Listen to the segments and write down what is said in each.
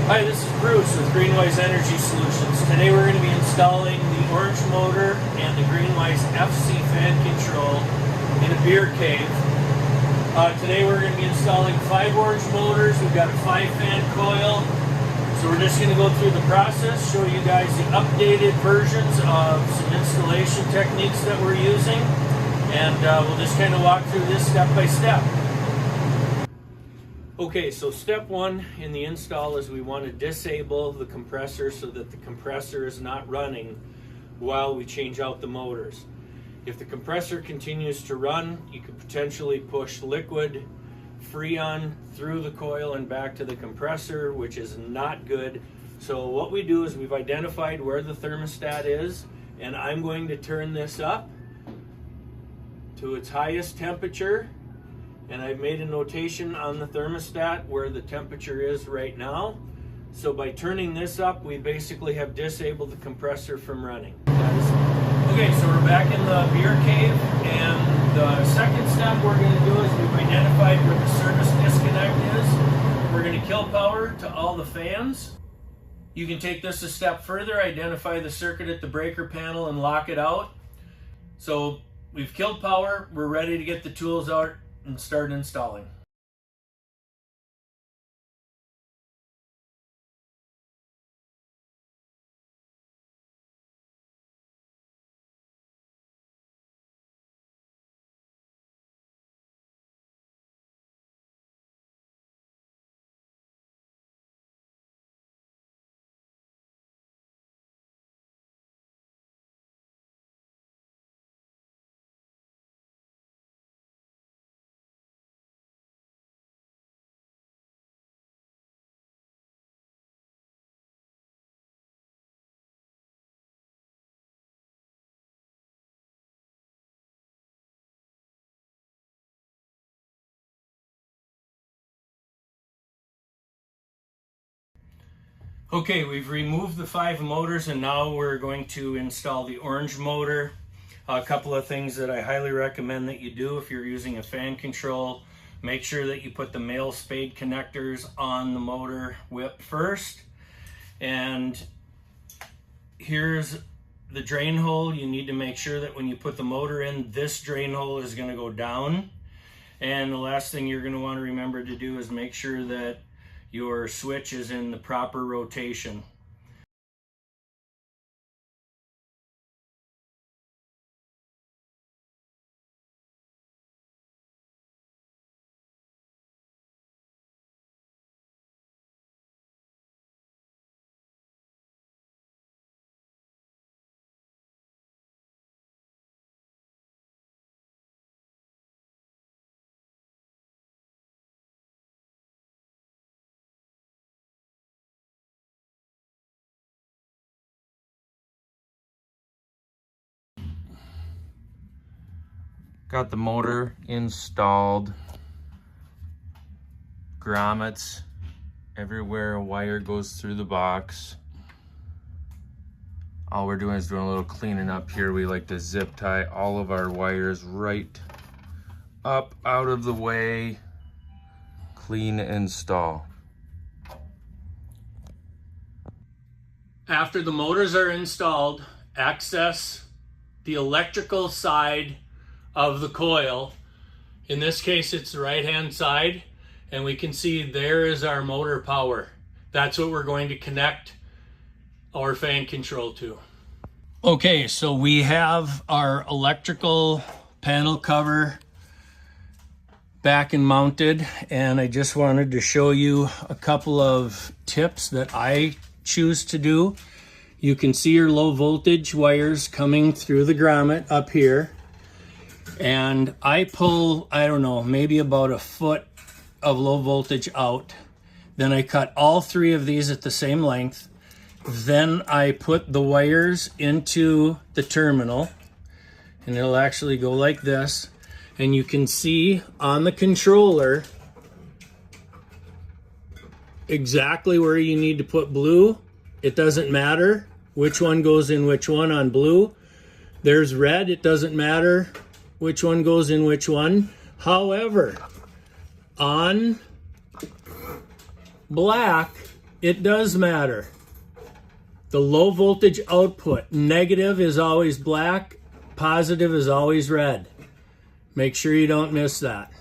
Hi, this is Bruce with GreenWize Energy Solutions. Today we're going to be installing the orange motor and the GreenWize FC fan control in a beer cave. Today we're going to be installing 5 orange motors. We've got a 5-fan coil. So we're just going to go through the process, show you guys the updated versions of some installation techniques that we're using, and we'll just kind of walk through this step by step. Okay, so step 1 in the install is we want to disable the compressor so that the compressor is not running while we change out the motors. If the compressor continues to run, you could potentially push liquid Freon through the coil and back to the compressor, which is not good. So what we do is we've identified where the thermostat is, and I'm going to turn this up to its highest temperature. And I've made a notation on the thermostat where the temperature is right now. So by turning this up, we basically have disabled the compressor from running. Okay, so we're back in the beer cave, and the second step we're going to do is we've identified where the service disconnect is. We're going to kill power to all the fans. You can take this a step further, identify the circuit at the breaker panel and lock it out. So we've killed power, we're ready to get the tools out and start installing. Okay, we've removed the 5 motors and now we're going to install the orange motor. A couple of things that I highly recommend that you do if you're using a fan control. Make sure that you put the male spade connectors on the motor whip first. And here's the drain hole. You need to make sure that when you put the motor in, this drain hole is going to go down. And the last thing you're going to want to remember to do is make sure that your switch is in the proper rotation. Got the motor installed, grommets everywhere a wire goes through the box. All we're doing is doing a little cleaning up here. We like to zip tie all of our wires right up out of the way. Clean install. After the motors are installed, access the electrical side of the coil. In this case, it's the right-hand side, and we can see there is our motor power. That's what we're going to connect our fan control to. Okay, so we have our electrical panel cover back and mounted, and I just wanted to show you a couple of tips that I choose to do. You can see your low voltage wires coming through the grommet up here. And I pull, I don't know, maybe about a foot of low voltage out. Then I cut all 3 of these at the same length. Then I put the wires into the terminal, and it'll actually go like this. And you can see on the controller exactly where you need to put blue. It doesn't matter which one goes in which one on blue. There's red, it doesn't matter which one goes in which one. However, on black, it does matter. The low voltage output, negative is always black, positive is always red. Make sure you don't miss that.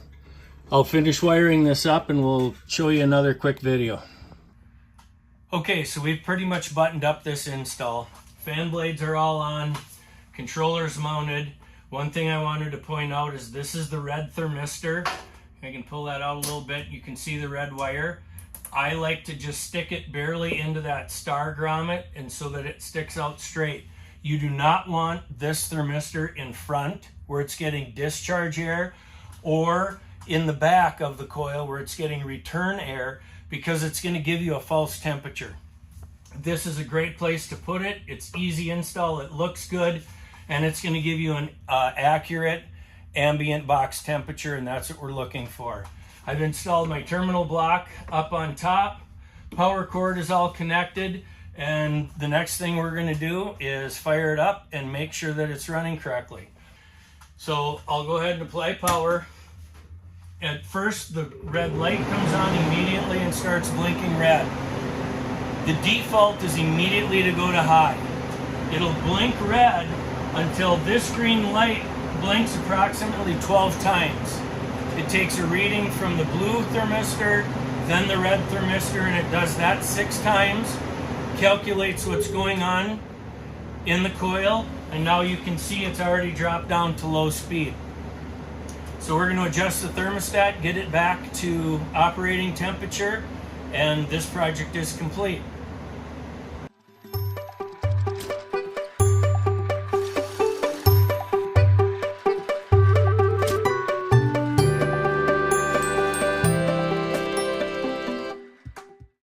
I'll finish wiring this up and we'll show you another quick video. Okay, so we've pretty much buttoned up this install. Fan blades are all on, controllers mounted. One thing I wanted to point out is this is the red thermistor. I can pull that out a little bit. You can see the red wire. I like to just stick it barely into that star grommet and so that it sticks out straight. You do not want this thermistor in front where it's getting discharge air, or in the back of the coil where it's getting return air, because it's going to give you a false temperature. This is a great place to put it. It's easy install, it looks good, and it's going to give you an accurate ambient box temperature, and that's what we're looking for. I've installed my terminal block up on top. Power cord is all connected, and the next thing we're going to do is fire it up and make sure that it's running correctly. So I'll go ahead and apply power. At first, the red light comes on immediately and starts blinking red. The default is immediately to go to high. It'll blink red until this green light blinks approximately 12 times. It takes a reading from the blue thermistor, then the red thermistor, and it does that 6 times, calculates what's going on in the coil, and now you can see it's already dropped down to low speed. So we're going to adjust the thermostat, get it back to operating temperature, and this project is complete.